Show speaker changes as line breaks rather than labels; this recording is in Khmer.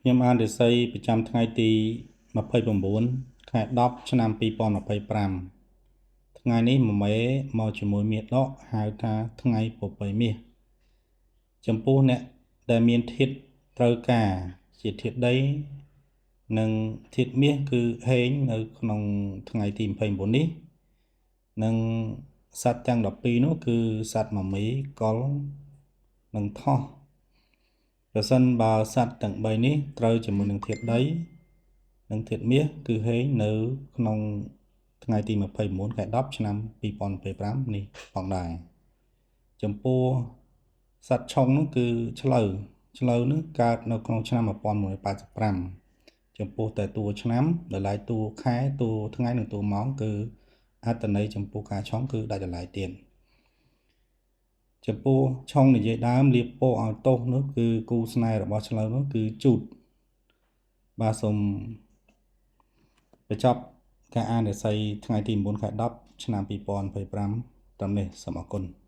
ខ្ញុំអានរិស័យប្រចាំថ្ងៃទី29ខែ10ឆ្នាំ2025ថ្ងៃនេះមួយមេមកជាមួយមាសដកហៅថាថ្ងៃពពែមាសចំពោះអ្នកដែលមានធាតុត្រូវការជាធាតុដីនិងធាតុមាសគឺហេងនៅក្នុងថ្ងៃទី29នេះនិងសត្វទាំង12នោះគឺសត្វមមីកុលនិងថោះប្រសិនបើសត្វទាំង3នេះត្រូវជាមួយនឹងធាតុដីនិងធាតុមាសគឺហេងនៅក្នុងថ្ងៃទី29ខែ10ឆ្នាំ2025នេះផងដែរចំពោះសត្វឆុងនោះគឺឆ្លូវនោះកើតនៅក្នុងឆ្នាំ1985ចំពោះតែតួឆ្នាំដោយឡែកតួខែតួថ្ងៃនិងតួម៉ោងគឺអត្ថន័យចំពោះការឆុងគឺដាច់ដោយឡែកទៀតចំពោះឆុងនិយាយដើមលៀបពោឲ្យទោសនោះគឺគូស្នេហ៍របស់ឆ្លូវនោះគឺជូតបាទសូមបញ្ចប់ការអានរិស័យថ្ងៃទី9ខែ10ឆ្នាំ2025តាមនេះសូមអរគុណ